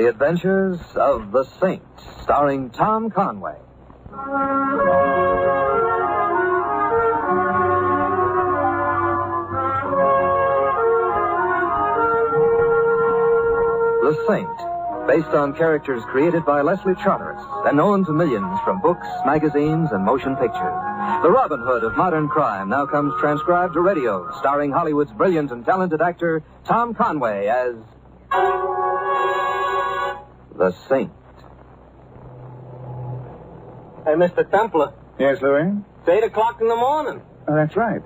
The Adventures of the Saint, starring Tom Conway. The Saint, based on characters created by Leslie Charteris and known to millions from books, magazines, and motion pictures. The Robin Hood of modern crime now comes transcribed to radio, starring Hollywood's brilliant and talented actor Tom Conway as The Saint. Hey, Mr. Templar. Yes, Louis? It's 8 o'clock in the morning. Oh, that's right.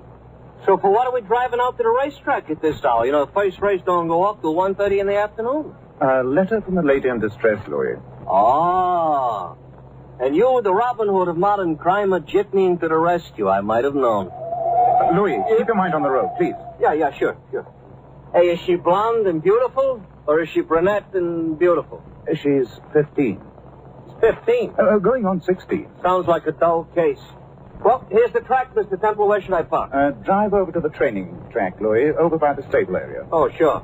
So for what are we driving out to the racetrack at this hour? You know, the first race don't go up till 1:30 in the afternoon. A letter from a lady in distress, Louis. Ah. And you, the Robin Hood of modern crime, are jitneying to the rescue. I might have known. Louis, keep your mind on the road, please. Yeah, sure. Hey, is she blonde and beautiful? Or is she brunette and beautiful? She's 15. 15? Going on 16. Sounds like a dull case. Well, here's the track, Mr. Temple. Where should I park? Drive over to the training track, Louis, over by the stable area. Oh, sure.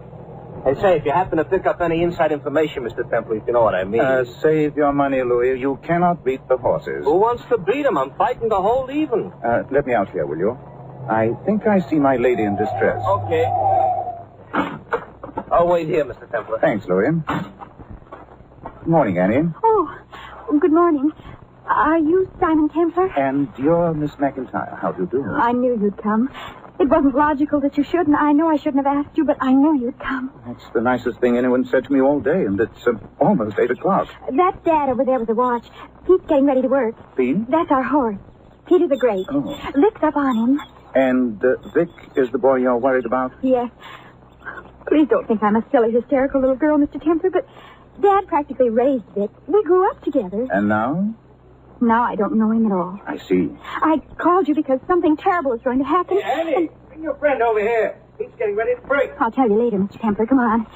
And say, if you happen to pick up any inside information, Mr. Temple, if you know what I mean. Save your money, Louis. You cannot beat the horses. Who wants to beat them? I'm fighting to hold even. Let me out here, will you? I think I see my lady in distress. Okay. I'll wait here, Mr. Temple. Thanks, Louis. Good morning, Annie. Oh, good morning. Are you Simon Templar? And you're Miss McIntyre. How do you do? I knew you'd come. It wasn't logical that you should, and I know I shouldn't have asked you, but I knew you'd come. That's the nicest thing anyone said to me all day, and it's almost 8 o'clock. That's Dad over there with the watch. Pete's getting ready to work. Pete? That's our horse. Peter the Great. Oh. Vic's up on him. And Vic is the boy you're worried about? Yes. Please don't think I'm a silly, hysterical little girl, Mr. Templar, but Dad practically raised Vic. We grew up together. And now? Now I don't know him at all. I see. I called you because something terrible is going to happen. Hey, Annie, bring your friend over here. He's getting ready to break. I'll tell you later, Mr. Templar. Come on.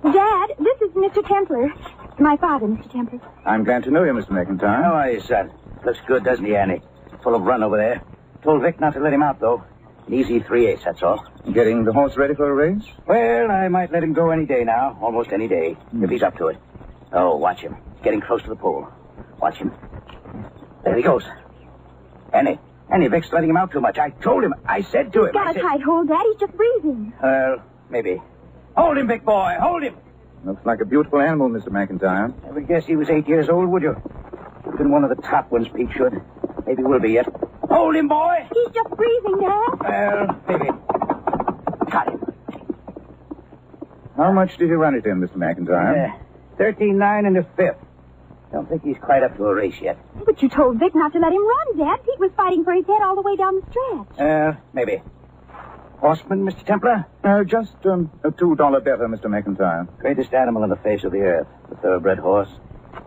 Dad, this is Mr. Templar. My father, Mr. Templar. I'm glad to know you, Mr. McIntyre. How are you, son? Looks good, doesn't he, Annie? Full of run over there. Told Vic not to let him out, though. An easy 3/8, that's all. Getting the horse ready for a race? Well, I might let him go any day now. Almost any day, if he's up to it. Oh, watch him. Getting close to the pole. Watch him. There he goes. Annie, Vic's letting him out too much. I told him. I said to him. He's got a tight hold, Dad. He's just breathing. Well, maybe. Hold him, big boy. Hold him. Looks like a beautiful animal, Mr. McIntyre. I would guess he was 8 years old, would you? Would have been one of the top ones, Pete should. Maybe will be yet. Hold him, boy. He's just breathing, Dad. Well, maybe. Got him. How much did you run it in, Mr. McIntyre? 13.9 in the fifth. Don't think he's quite up to a race yet. But you told Vic not to let him run, Dad. Pete was fighting for his head all the way down the stretch. Maybe. Horseman, Mr. Templar? Just a $2 better, Mr. McIntyre. Greatest animal on the face of the earth, the thoroughbred horse.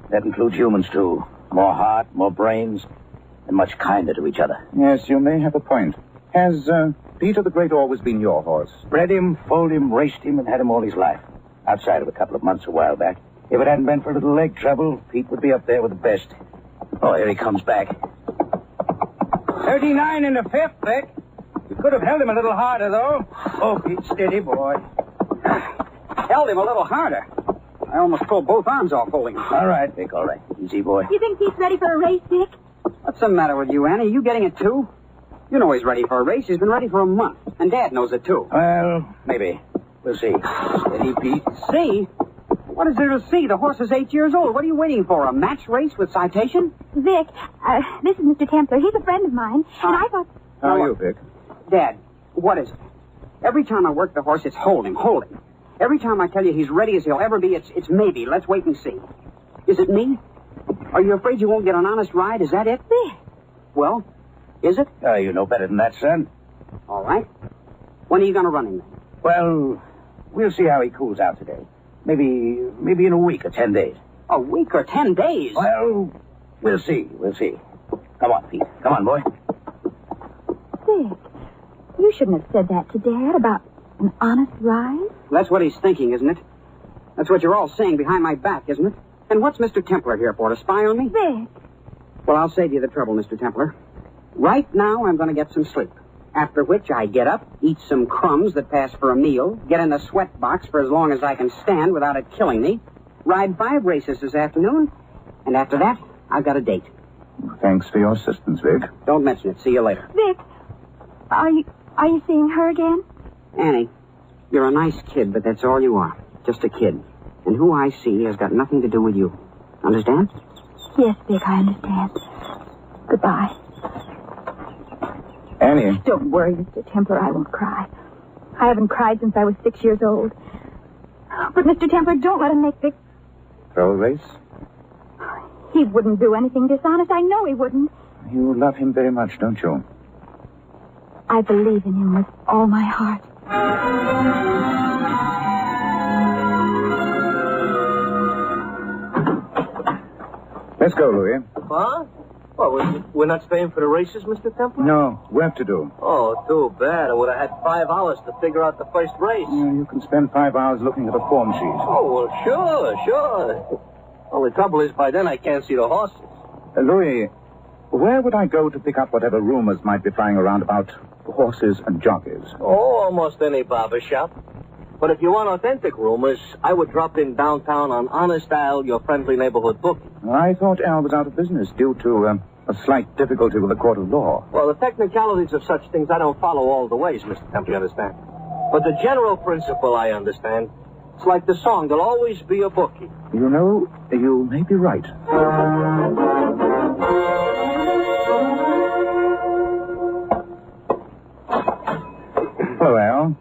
That includes humans, too. More heart, more brains, and much kinder to each other. Yes, you may have a point. Has Peter the Great always been your horse? Bred him, foaled him, raced him, and had him all his life. Outside of a couple of months a while back. If it hadn't been for a little leg trouble, Pete would be up there with the best. Oh, here he comes back. 39 in the fifth, Vic. You could have held him a little harder, though. Oh, Pete, steady, boy. Held him a little harder. I almost pulled both arms off holding him. All right, Vic, all right. Easy, boy. You think Pete's ready for a race, Vic? What's the matter with you, Annie? You getting it, too? You know he's ready for a race. He's been ready for a month. And Dad knows it, too. Well, maybe. We'll see. Steady, Pete. See? What is there to see? The horse is 8 years old. What are you waiting for? A match race with citation? Vic, this is Mr. Templar. He's a friend of mine. And I thought... How are you, Vic? Dad, what is it? Every time I work the horse, it's hold him. Every time I tell you he's ready as he'll ever be, it's maybe. Let's wait and see. Is it me? Are you afraid you won't get an honest ride? Is that it? Vic. Well, is it? You know better than that, son. All right. When are you going to run him then? Well, we'll see how he cools out today. Maybe in a week or 10 days. A week or 10 days? Well, we'll see. Come on, Pete. Come on, boy. Vic, you shouldn't have said that to Dad about an honest ride. That's what he's thinking, isn't it? That's what you're all saying behind my back, isn't it? And what's Mr. Templar here for, to spy on me? Vic. Well, I'll save you the trouble, Mr. Templar. Right now, I'm going to get some sleep. After which I get up, eat some crumbs that pass for a meal, get in a sweat box for as long as I can stand without it killing me, ride 5 races this afternoon, and after that, I've got a date. Thanks for your assistance, Vic. Don't mention it. See you later. Vic, are you seeing her again? Annie, you're a nice kid, but that's all you are. Just a kid. And who I see has got nothing to do with you. Understand? Yes, Vic, I understand. Goodbye. Annie. Don't worry, Mr. Templar, I won't cry. I haven't cried since I was 6 years old. But, Mr. Templar, don't let him make Vic... Throw a race? He wouldn't do anything dishonest. I know he wouldn't. You love him very much, don't you? I believe in him with all my heart. Let's go, Louis. Huh? Well, we're not staying for the races, Mr. Templar? No, work to do. Oh, too bad. I would have had 5 hours to figure out the first race. You can spend 5 hours looking at a form sheet. Oh, well, sure. Only trouble is, by then I can't see the horses. Louis, where would I go to pick up whatever rumors might be flying around about horses and jockeys? Oh, almost any barber shop. But if you want authentic rumors, I would drop in downtown on Honest Al, your friendly neighborhood bookie. I thought Al was out of business due to a slight difficulty with the court of law. Well, the technicalities of such things I don't follow all the ways, Mr. Temple, you understand? But the general principle I understand. It's like the song, there'll always be a bookie. You know, you may be right. Hello, Al.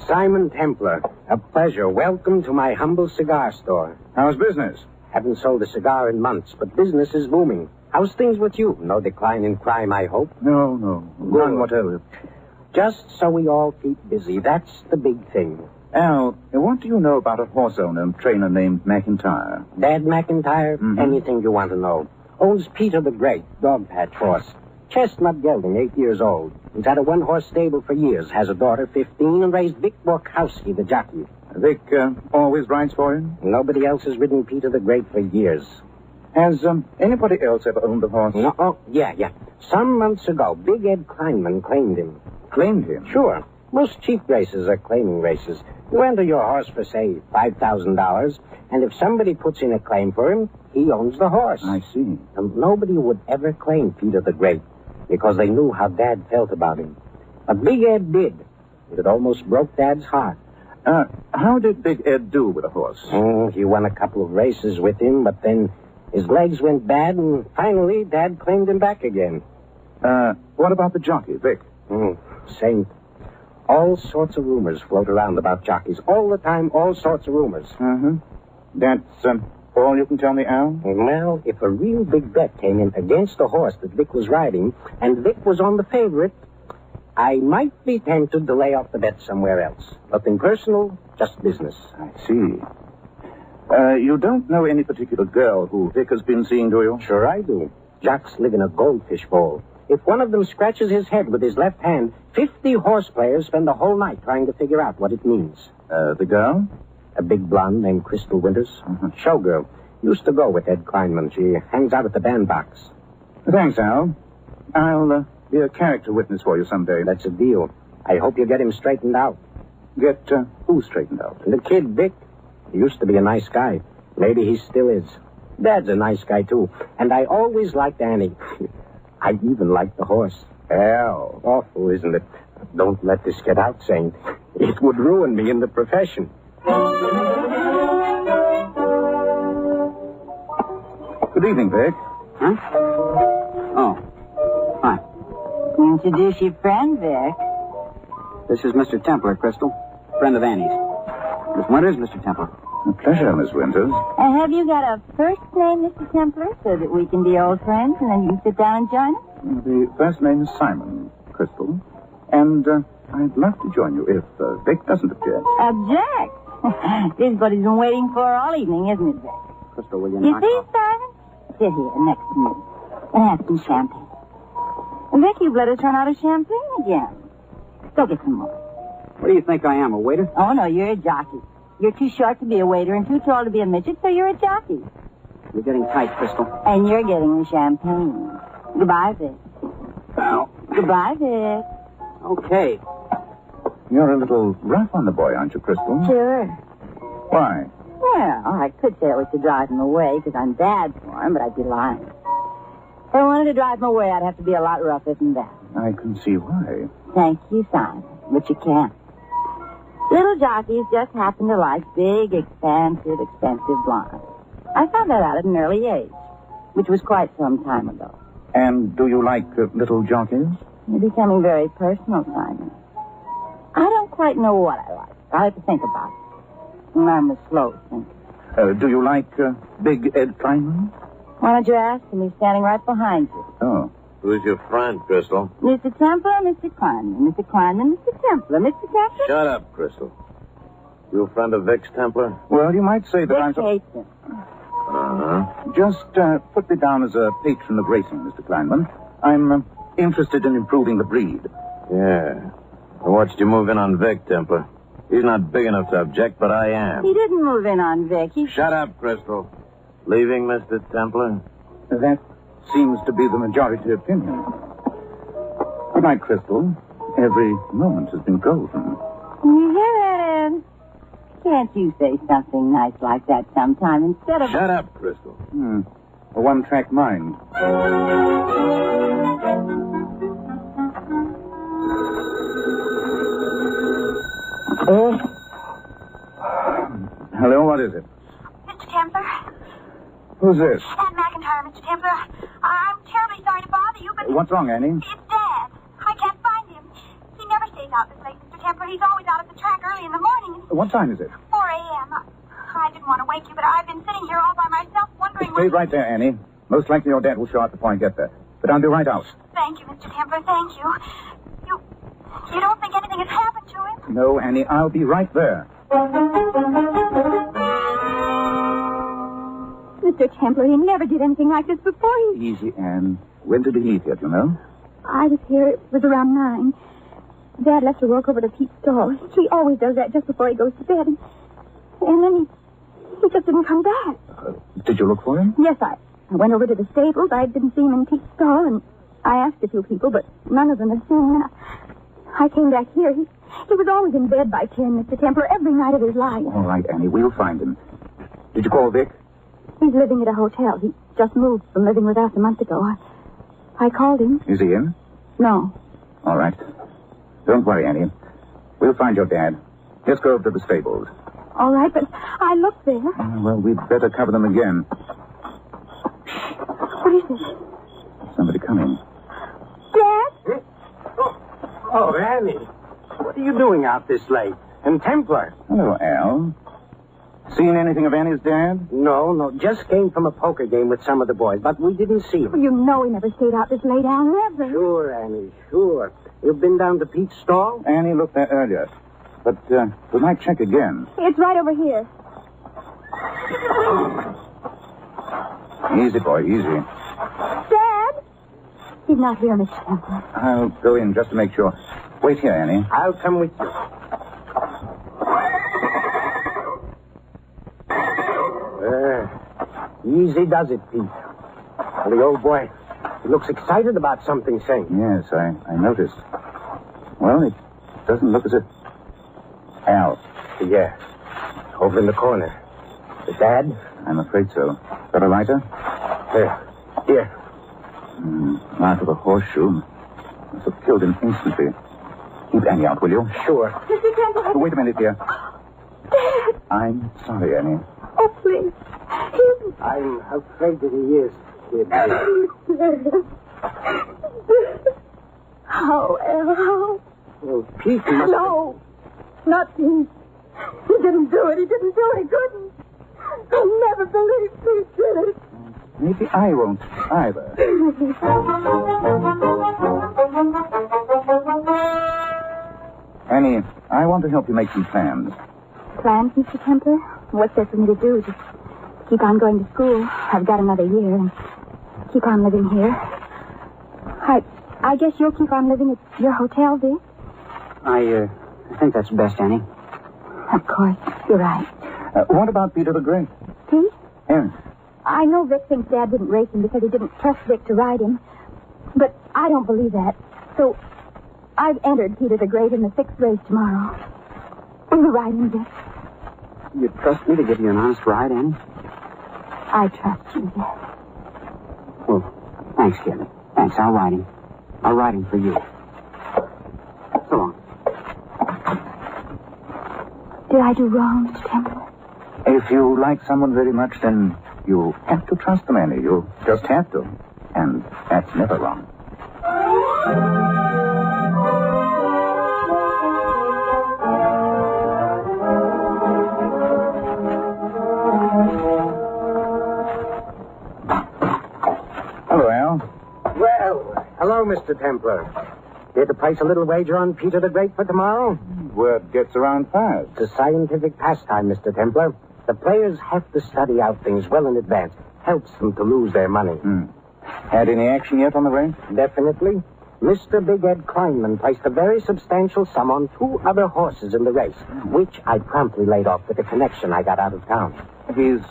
Simon Templar. A pleasure. Welcome to my humble cigar store. How's business? Haven't sold a cigar in months, but business is booming. How's things with you? No decline in crime, I hope? No. None whatever. Just so we all keep busy. That's the big thing. Al, what do you know about a horse owner and trainer named McIntyre? Dad McIntyre? Mm-hmm. Anything you want to know. Owns Peter the Great, dog patch horse. Chestnut gelding, 8 years old. He's had a one-horse stable for years. Has a daughter, 15, and raised Vic Borkowski, the jockey. Vic always rides for him? Nobody else has ridden Peter the Great for years. Has anybody else ever owned a horse? No, oh, yeah. Some months ago, Big Ed Kleinman claimed him. Claimed him? Sure. Most cheap races are claiming races. You enter your horse for, say, $5,000, and if somebody puts in a claim for him, he owns the horse. I see. And nobody would ever claim Peter the Great because they knew how Dad felt about him. But Big Ed did. It almost broke Dad's heart. How did Big Ed do with a horse? He won a couple of races with him, but then his legs went bad, and finally Dad claimed him back again. What about the jockey, Vic? Same. All sorts of rumors float around about jockeys. All the time, all sorts of rumors. That's all you can tell me, Al? Well, if a real big bet came in against the horse that Vic was riding, and Vic was on the favorite, I might be tempted to lay off the bet somewhere else. Nothing personal, just business. I see. You don't know any particular girl who Vic has been seeing, do you? Sure I do. Jocks live in a goldfish bowl. If one of them scratches his head with his left hand, 50 horse players spend the whole night trying to figure out what it means. The girl? A big blonde named Crystal Winters. Showgirl. Used to go with Ed Kleinman. She hangs out at the bandbox. Thanks, Al. I'll be a character witness for you someday. That's a deal. I hope you get him straightened out. Get who straightened out? The kid, Vic. He used to be a nice guy. Maybe he still is. Dad's a nice guy, too. And I always liked Annie. I even liked the horse. Hell, awful, isn't it? Don't let this get out, Saint. It would ruin me in the profession. Good evening, Vic. Huh? Oh. Hi. Introduce your friend, Vic. This is Mr. Templar, Crystal. Friend of Annie's. Miss Winters, Mr. Templar. A pleasure, Miss Winters. Have you got a first name, Mr. Templar, so that we can be old friends and then you can sit down and join us? The first name is Simon, Crystal. And I'd love to join you if Vic doesn't object. Object? This is what he's been waiting for all evening, isn't it, Vic? Crystal, will you You knock see, off? Simon? Sit here next to me and have some champagne. Vic, you've let us run out of champagne again. Go get some more. What do you think I am, a waiter? Oh, no, you're a jockey. You're too short to be a waiter and too tall to be a midget, so you're a jockey. You're getting tight, Crystal. And you're getting the champagne. Goodbye, Vic. Ow. Goodbye, Vic. Okay. You're a little rough on the boy, aren't you, Crystal? Sure. Why? Well, I could say it was to drive him away because I'm bad for him, but I'd be lying. If I wanted to drive him away, I'd have to be a lot rougher than that. I can see why. Thank you, Simon, but you can't. Little jockeys just happen to like big, expensive blondes. I found that out at an early age, which was quite some time ago. And do you like little jockeys? You're becoming very personal, Simon. I don't quite know what I like. I have to think about it. And I'm a slow thinker. Do you like Big Ed Kleinman? Why don't you ask him? He's standing right behind you. Oh. Who's your friend, Crystal? Mr. Templar, Mr. Kleinman. Mr. Kleinman, Mr. Templar. Mr. Templar? Shut up, Crystal. You a friend of Vic's, Templar? Well, you might say that Vic I'm... hates him. Uh-huh. Just put me down as a patron of racing, Mr. Kleinman. I'm interested in improving the breed. Yeah. I watched you move in on Vic, Templar. He's not big enough to object, but I am. He didn't move in on Vic. Shut up, Crystal. Leaving, Mr. Templar? That seems to be the majority opinion. Good night, Crystal. Every moment has been golden. You hear that, Ed? Can't you say something nice like that sometime instead of... Shut up, Crystal. A one-track mind. Oh. Hello, what is it? Mr. Templar? Who's this? Anne McIntyre, Mr. Templar. I'm terribly sorry to bother you, but... What's wrong, Annie? It's Dad. I can't find him. He never stays out this late, Mr. Templar. He's always out at the track early in the morning. What time is it? 4 a.m. I didn't want to wake you, but I've been sitting here all by myself wondering... Stay right there, Annie. Most likely your dad will show up before I get there. But I'll be right out. Thank you, Mr. Templar. Thank you. You don't think anything has happened to him? No, Annie, I'll be right there. Mr. Templar, he never did anything like this before. Easy, Anne. When did he leave here, do you know? I was here. It was around 9. Dad left to walk over to Pete's stall. He always does that just before he goes to bed. And then he just didn't come back. Did you look for him? Yes, I went over to the stables. I didn't see him in Pete's stall, and I asked a few people, but none of them had seen him. I came back here. He was always in bed by 10, Mr. Templar, every night of his life. All right, Annie, we'll find him. Did you call Vic? He's living at a hotel. He just moved from living with us a month ago. I called him. Is he in? No. All right. Don't worry, Annie. We'll find your dad. Let's go over to the stables. All right, but I looked there. Well, we'd better cover them again. What is it? Somebody coming. Dad? Oh, Annie. What are you doing out this late? And Templar? Hello, Al. Seen anything of Annie's dad? No. Just came from a poker game with some of the boys, but we didn't see him. Well, you know he never stayed out this late, Al, never. Sure, Annie, sure. You've been down to Pete's stall? Annie looked there earlier. But we might check again. It's right over here. Easy, boy, easy. Dad? He's not here, Mr. Templar. I'll go in just to make sure. Wait here, Annie. I'll come with you. Easy does it, Pete. Well, the old boy, he looks excited about something, say. Yes, I noticed. Well, it doesn't look as if... Al. Yeah, over in the corner. The dad? I'm afraid so. Got a lighter? Here. Out of a horseshoe. Must have killed him instantly. Keep Annie out, will you? Sure. Mr. Templar. Wait a minute, dear. Dad. I'm sorry, Annie. Oh, please. I'm afraid that he is, dear. How, Al? Well, Pete must... No. Not he. He didn't do it. He didn't do it. He couldn't. I'll never believe Pete did it. Maybe I won't either. Annie, I want to help you make some plans. Plans, Mr. Templar? What's there for me to do? Just keep on going to school. I've got another year and keep on living here. I guess you'll keep on living at your hotel, Vic? I think that's best, Annie. Of course. You're right. What about Peter the Great? Pete? Yes. I know Vic thinks Dad didn't race him because he didn't trust Vic to ride him. But I don't believe that. So I've entered Peter the Great in the 6th race tomorrow. Will you ride him, Dick? You trust me to give you an honest ride, Annie? I trust you, Dick. Oh, thanks, kid. Thanks. I'll ride him. I'll ride him for you. So long. Did I do wrong, Mr. Templar? If you like someone very much, then you have to trust them, Annie. You just have to. And that's never wrong. Hello, Al. Well, hello, Mr. Templar. Here to place a little wager on Peter the Great for tomorrow? Word gets around fast. It's a scientific pastime, Mr. Templar. The players have to study out things well in advance. Helps them to lose their money. Had any action yet on the race? Definitely. Mr. Big Ed Kleinman placed a very substantial sum on 2 other horses in the race, which I promptly laid off with a connection I got out of town. He's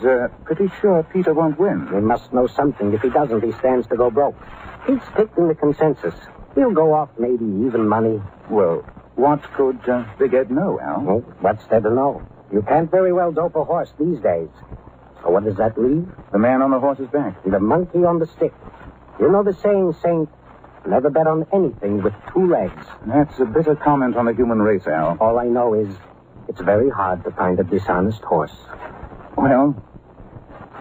pretty sure Peter won't win. He must know something. If he doesn't, he stands to go broke. He's sticking the consensus. He'll go off maybe even money. Well, what could Big Ed know, Al? Well, what's there to know? You can't very well dope a horse these days. So what does that leave? The man on the horse's back. The monkey on the stick. You know the saying, Saint, never bet on anything with 2 legs. That's a bitter comment on the human race, Al. All I know is it's very hard to find a dishonest horse. Well,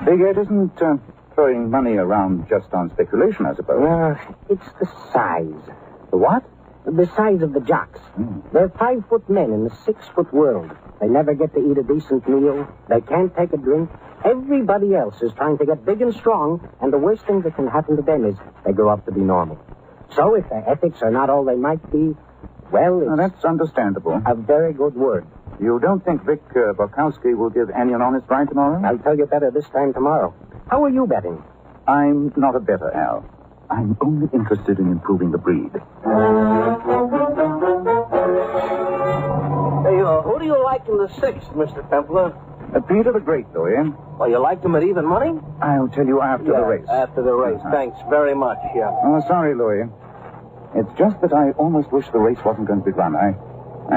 Big Ed isn't throwing money around just on speculation, I suppose. It's the size. The what? The size of the jocks. They're 5-foot men in the 6-foot world. They never get to eat a decent meal. They can't take a drink. Everybody else is trying to get big and strong, and the worst thing that can happen to them is they grow up to be normal. So if their ethics are not all they might be, well, it's that's understandable. a very good word. You don't think Vic Borkowski will give Annie an honest ride tomorrow? I'll tell you better this time tomorrow. How are you betting? I'm not a bettor, Al. I'm only interested in improving the breed. Hey, who do you like in the 6th, Mr. Templar? Peter the Great, Louis. Well, you liked him at even money? I'll tell you after the race. After the race. Thanks very much, yeah. Oh, sorry, Louis. It's just that I almost wish the race wasn't going to be run. I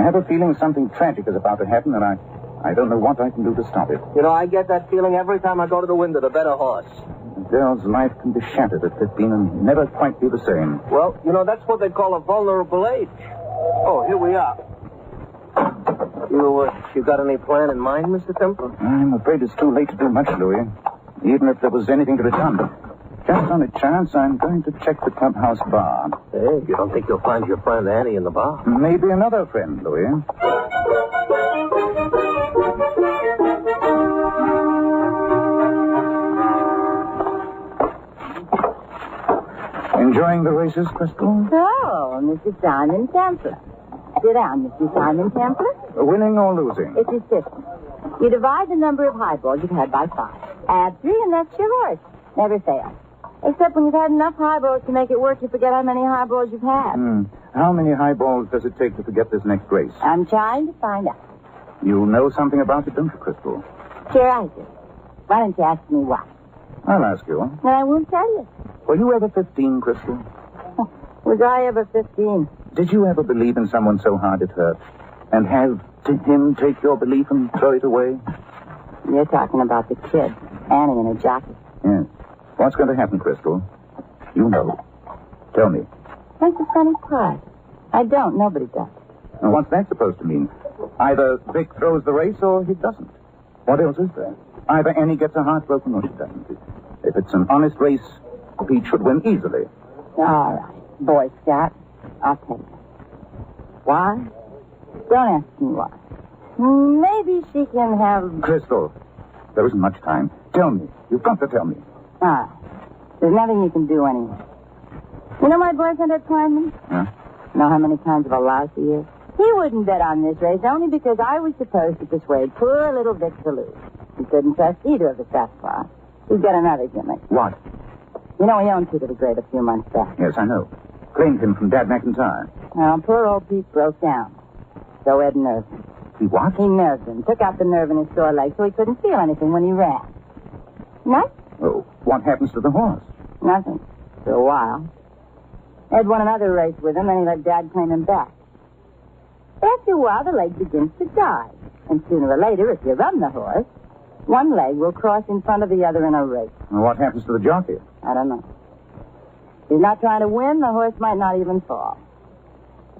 have a feeling something tragic is about to happen, and I don't know what I can do to stop it. You know, I get that feeling every time I go to the window to bet a horse. A girl's life can be shattered at 15 and never quite be the same. Well, you know, that's what they call a vulnerable age. Oh, here we are. You got any plan in mind, Mr. Templar? I'm afraid it's too late to do much, Louis. Even if there was anything to be done. But just on a chance, I'm going to check the clubhouse bar. Hey, you don't think you'll find your friend Annie in the bar? Maybe another friend, Louis. Enjoying the races, Crystal? Oh, Mr. Simon Templar. Sit down, Mr. Simon Templar. Winning or losing? It's a system. You divide the number of highballs you've had by 5. Add 3, and that's your horse. Never fails. Except when you've had enough highballs to make it work, you forget how many highballs you've had. How many highballs does it take to forget this next race? I'm trying to find out. You know something about it, don't you, Crystal? Sure I do. Why don't you ask me what? I'll ask you. And I won't tell you. Were you ever 15, Crystal? Was I ever 15? Did you ever believe in someone so hard it hurt? And have him take your belief and throw it away? You're talking about the kid, Annie and her jockey. Yes. What's going to happen, Crystal? You know. Tell me. That's the funny part. I don't. Nobody does. Now, what's that supposed to mean? Either Vic throws the race or he doesn't. What else is there? Either Annie gets her heart broken or she doesn't. If it's an honest race, Pete should win easily. All right, Boy Scout. I'll take it. Why? Don't ask me why. Maybe she can have... Crystal, there isn't much time. Tell me. You've got to tell me. All right. There's nothing you can do anyway. You know my boyfriend at Kleinman? Huh? Know how many kinds of a louse he is? He wouldn't bet on this race only because I was supposed to persuade poor little Vic to lose. He couldn't trust either of us that far. He's got another gimmick. What? You know, he owned Peter the Great a few months back. Yes, I know. Claimed him from Dad McIntyre. Well, poor old Pete broke down. So Ed nerved him. He what? He nerved him. Took out the nerve in his sore leg so he couldn't feel anything when he ran. Nothing. Oh, what happens to the horse? Nothing. For a while. Ed won another race with him, then he let Dad claim him back. After a while, the leg begins to die. And sooner or later, if you run the horse, one leg will cross in front of the other in a race. Well, what happens to the jockey? I don't know. If he's not trying to win, the horse might not even fall.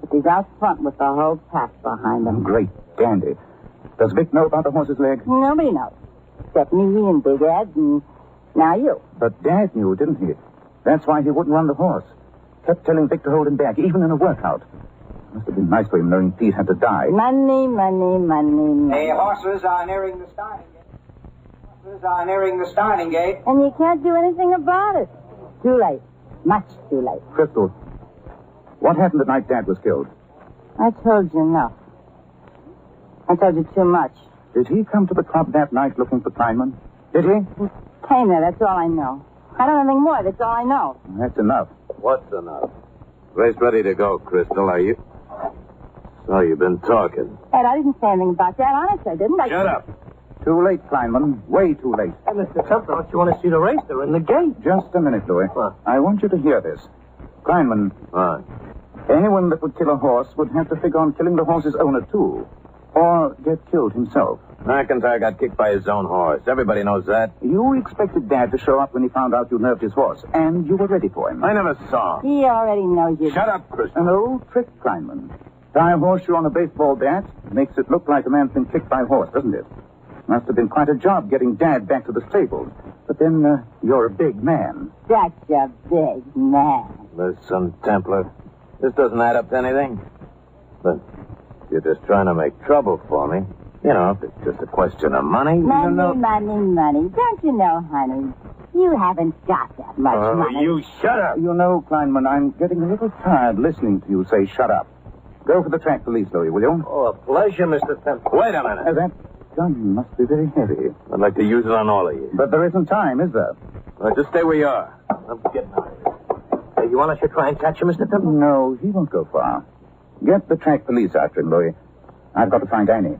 But he's out front with the whole pack behind him. Great dandy. Does Vic know about the horse's leg? Nobody knows. Except me and Big Ed and now you. But Dad knew, didn't he? That's why he wouldn't run the horse. Kept telling Vic to hold him back, even in a workout. Must have been nice for him knowing Pete had to die. Money, money, money, money. The horses are nearing the starting gate. Horses are nearing the starting gate. And you can't do anything about it. Too late. Much too late. Crystal, what happened the night Dad was killed? I told you enough. I told you too much. Did he come to the club that night looking for Kleinman? Did he? Came there, that's all I know. I don't know anything more, that's all I know. That's enough. What's enough? Race ready to go, Crystal, are you? So you've been talking. Ed, I didn't say anything about that. Honest, I didn't. Shut up. Too late, Kleinman. Way too late. Hey, Mr. Templar, don't you want to see the race? They're in the gate. Just a minute, Louis. What? I want you to hear this. Kleinman, What? anyone that would kill a horse would have to figure on killing the horse's owner, too. Or get killed himself. McIntyre got kicked by his own horse. Everybody knows that. You expected Dad to show up when he found out you nerved his horse, and you were ready for him. I never saw him. He already knows you. Shut up, Crystal. An old trick, Kleinman. Tie a horseshoe on a baseball bat makes it look like a man's been kicked by a horse, doesn't it? Must have been quite a job getting Dad back to the stables. But then, you're a big man. Such a big man. Listen, Templar, this doesn't add up to anything. But you're just trying to make trouble for me. You know, if it's just a question of money, Money, you know... money. Don't you know, honey? You haven't got that much money. You shut up. You know, Kleinman, I'm getting a little tired listening to you say shut up. Go for the track police, Louis, will you? Oh, a pleasure, Mr. Templar. Wait a minute. That gun must be very heavy. I'd like to use it on all of you. But there isn't time, is there? Just stay where you are. I'm getting out of here. Hey, you want us to try and catch you, Mr. Templar? No, he won't go far. Get the track police after him, Louis. I've got to find Annie.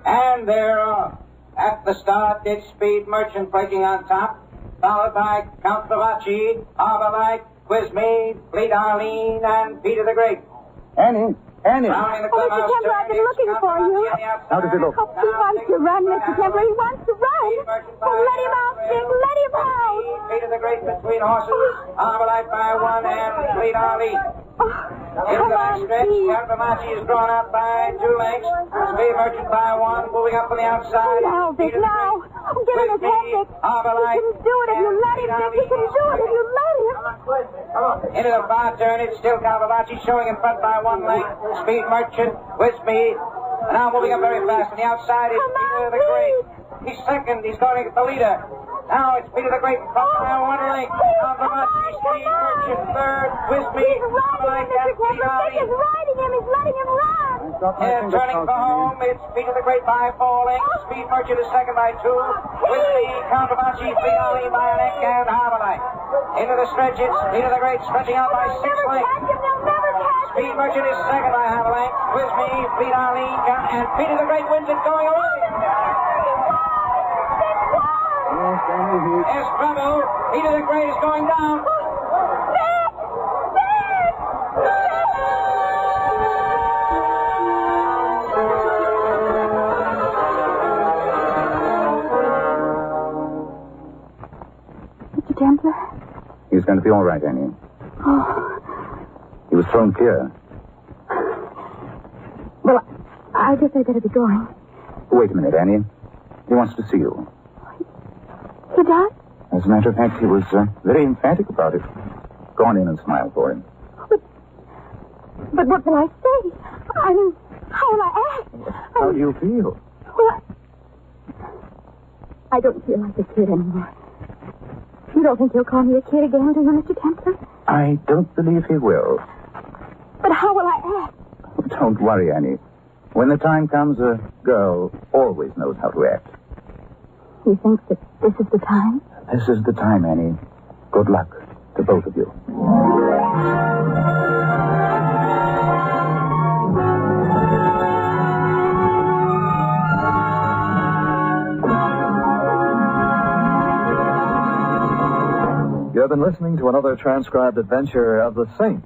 And they're off. At the start, it's Speed Merchant breaking on top, followed by Count Bavacci, Arbalite, Quizme, Fleet Arlene, and Peter the Great. Annie! Rounding the Oh, Mr. clubhouse Templar, I've been looking for you. How does it look? Oh, he wants to run, Mr. Templar. He wants to run. Oh, let him out, Dick. Let him out. Peter the Great between horses, Arbalite by one, and Fleet Arlene. Oh, In come the on, backstretch, Steve. Count Bavacci is drawn out by 2 lengths. Speed Merchant by 1, moving up on the outside. Now, Dick, Peter the now. Great. I'm getting his head, Dick. He Arbalite. can do it if you let him, Dick. He can do it if you let him. Into the far turn, it's still Calvavacci showing in front by 1 length. Speed Merchant with speed. Now moving up very fast. On the outside is Come on, Peter the Great. He's second. He's going to get the leader. Now it's Peter the Great in front by 1 length. Calvavacci, Speed Merchant third. With He's speed. riding him, Mr. Templar. Dick is riding him. He's letting him run. And turning for home, it's Peter the Great by 4 lengths. Speed Merchant is second by 2. With speed, Calvavacci, Fleet Arlene by a neck, and Harbalite. Into the stretch, it's Peter the Great stretching out by 6 Never lengths. catch him. They'll never catch him. Speed Merchant is second by half a length. With me, Fleet Arlene, and Peter the Great wins it going away. There's trouble. Peter the Great is going down. Mr. Templar? He's going to be all right, Annie. Oh. He was thrown clear. Well, I guess I'd better be going. Wait a minute, Annie. He wants to see you. He does? As a matter of fact, he was very emphatic about it. Go on in and smile for him. But what will I say? I mean, how will I act? How do you feel? Well, I don't feel like a kid anymore. You don't think he'll call me a kid again, do you, Mr. Templar? I don't believe he will. But how will I act? Don't worry, Annie. When the time comes, a girl always knows how to act. He thinks that this is the time? This is the time, Annie. Good luck to both of you. You have been listening to another transcribed adventure of the Saint.